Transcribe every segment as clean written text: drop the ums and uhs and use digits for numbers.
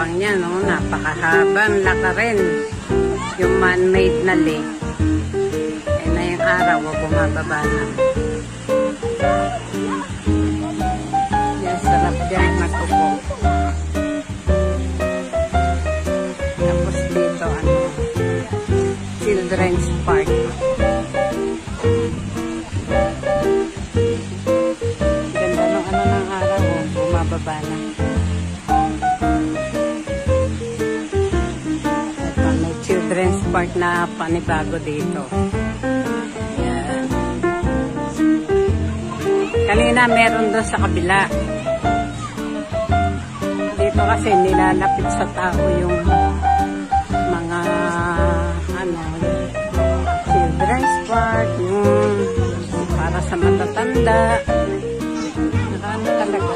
tabang niya, no? Napakahabang laka rin. Yung man-made na lake. Eh na yung araw, bumababa na. Yan, sarap dyan magkupo. Tapos dito, Children's Park. Ganda ng ng araw, bumababa na. Children's Park na panibago dito. Yan. Kanina meron doon sa kabila. Dito kasi nilalapit sa tao yung mga Children's Park, yung para sa matatanda. Nakano talaga.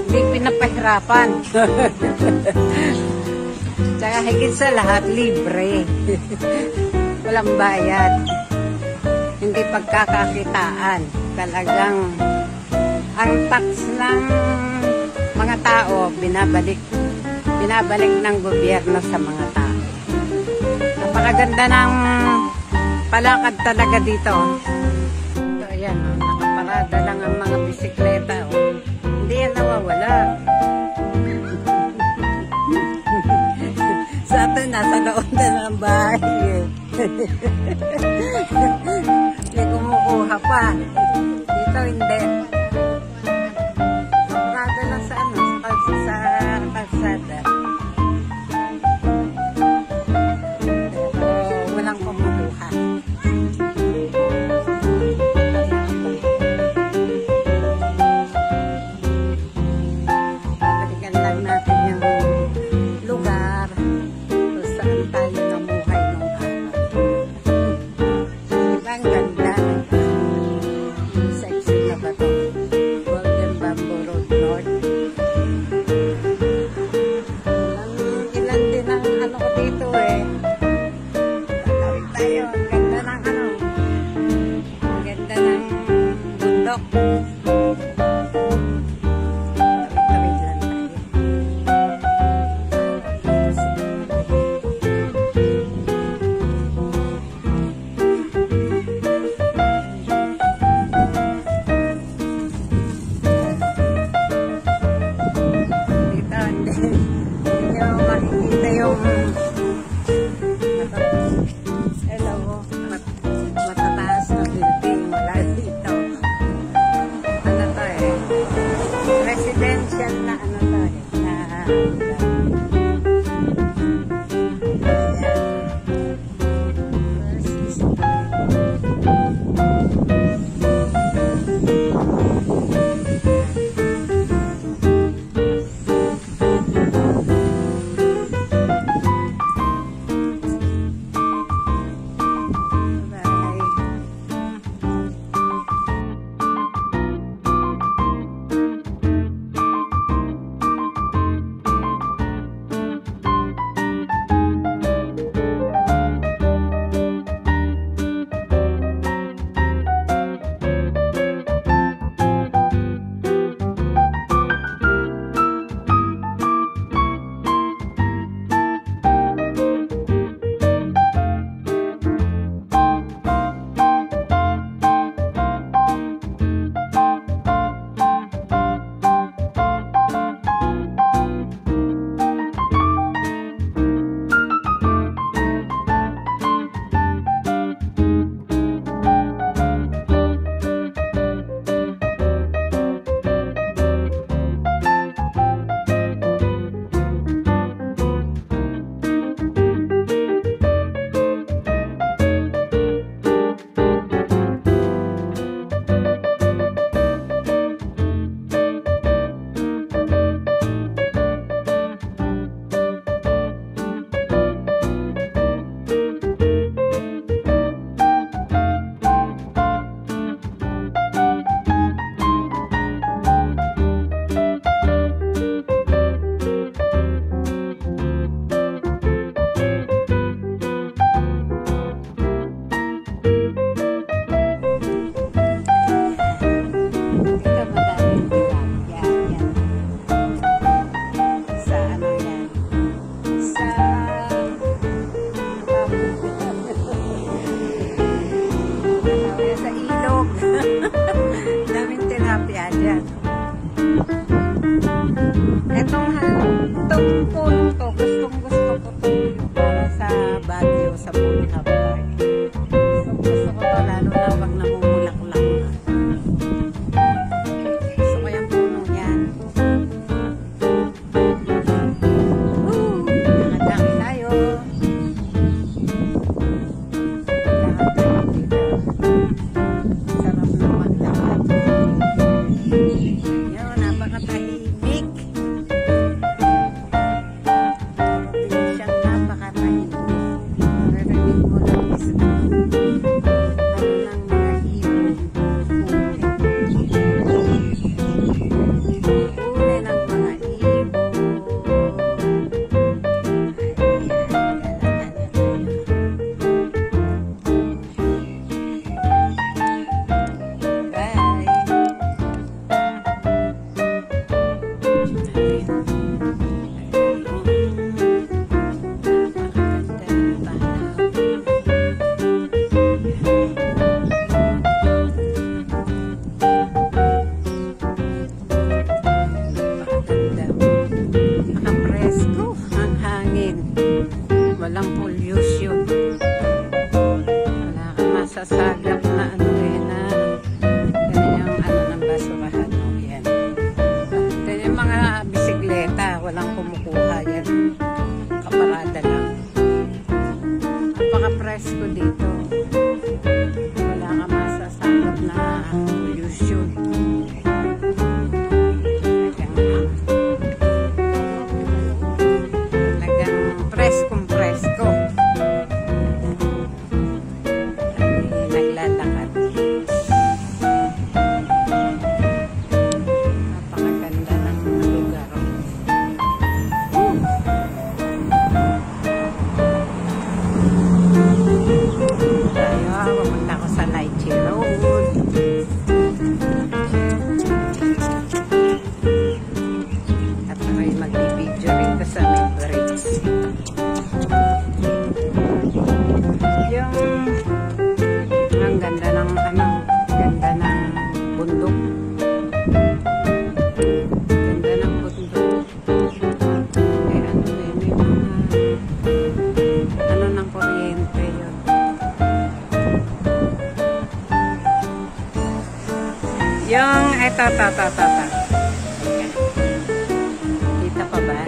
Hindi pinapahirapan. Tsaka higit sa lahat, libre. Walang bayad. Hindi pagkakakitaan. Talagang ang tax ng mga tao, binabalik ng gobyerno sa mga tao. Napakaganda ng palakad talaga dito. So, ayan, nakaparada lang ang mga bisikleta. Hindi yan nawawala. Sa atin, nasa loob na ng bahay. Hindi kumukuha pa. Dito, hindi. Naparada lang sa sa kalsada. Pero walang kumukuha. Balikan lang natin yung lugar kung saan tayo namuhay nung araw. Diba ang ganda? Sexy na ba ito? Golden Bamboo Road North. Ilan din ang ko dito eh. Tatawid tayo. Ang ganda ng ang ganda ng bundok. Tawid-tawid lang tayo. Dito, hindi nyo makikita yung hello, matataas na building. Wala dito. bilog. Daming tilapia dyan. Itong punong to, gustong gusto ko to para sa Baguio, sa Punta Park. Gusto ko to lalo na pag namumulak-lak na. Gusto ko yung puno yan. Nakadami tayo. Lahat tayo dito. Sarap na maglakad. Yun, napakatahimik. Siyang napakatahimik. Maririnig mo lang is ano ng mga ibon. Uli ng mga ibon. Nakapresko ang hangin. Walang pollution. Wala kang masasagap na ano na yan yung ano ng basurahan. Yan. Yan yung mga bisikleta. Walang kumukuha yan. Kaparada lang. Napaka-presko dito. Wala kang masasagap na pollution. Presko. Naglalakad. Napakaganda ng lugar. Tayo, pumunta ko sa Lychee Road. At ako'y magbibideo rito sa Midbridge. Ang ganda ng ganda ng bundok. Ganda ng bundok. May ano ng kuryente yun. Yung eto. Kita pa ba?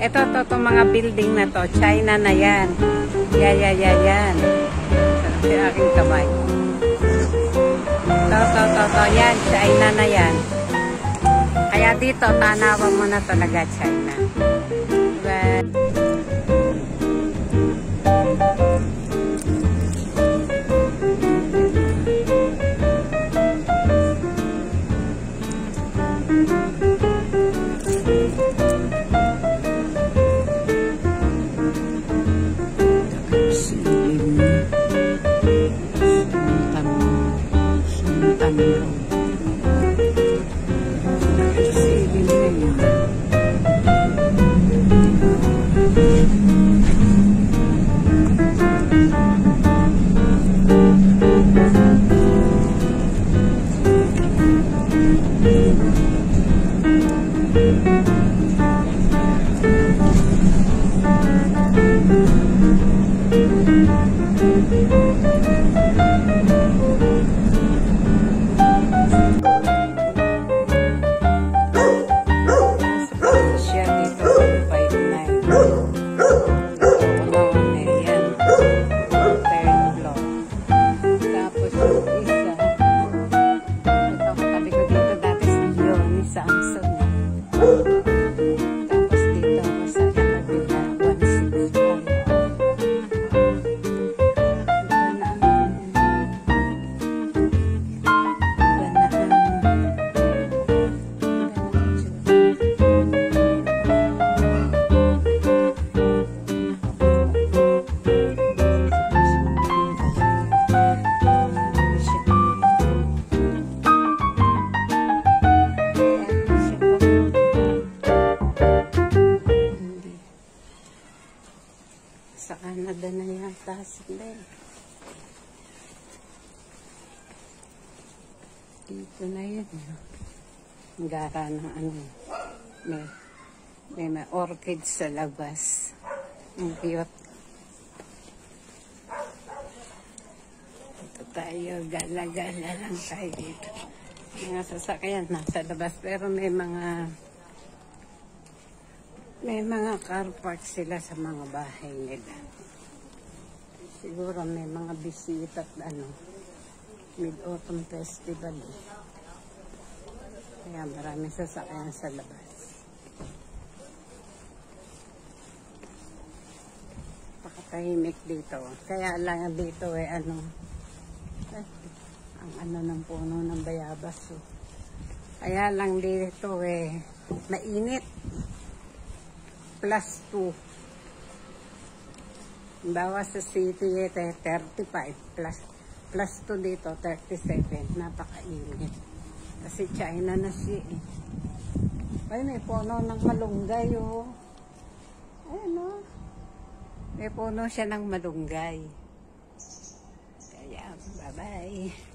Ito mga building na to, China na yan. Yan. Sa aking kamay. To. Yan, China na yan. Kaya dito, tanawan mo na talaga China. But, Canada na yata sila. Dito na yun. Ang gara ng ano. May orchids sa labas. Ang cute. Ito tayo, gala-gala lang tayo dito. Mga sasakyan nasa labas, pero may mga car park sila sa mga bahay nila. Siguro may mga bisita at Mid-Autumn Festival. Kaya maraming sasakyan sa labas. Pakatahimik dito. Kaya lang dito ang ng puno ng bayabas. Kaya lang dito mainit. +2. Bawas sa city 35 +2 dito 37. Napakainit. Kasi China na siya Ay, may puno ng malunggay Ayun May puno siya ng malunggay. Kaya, bye-bye.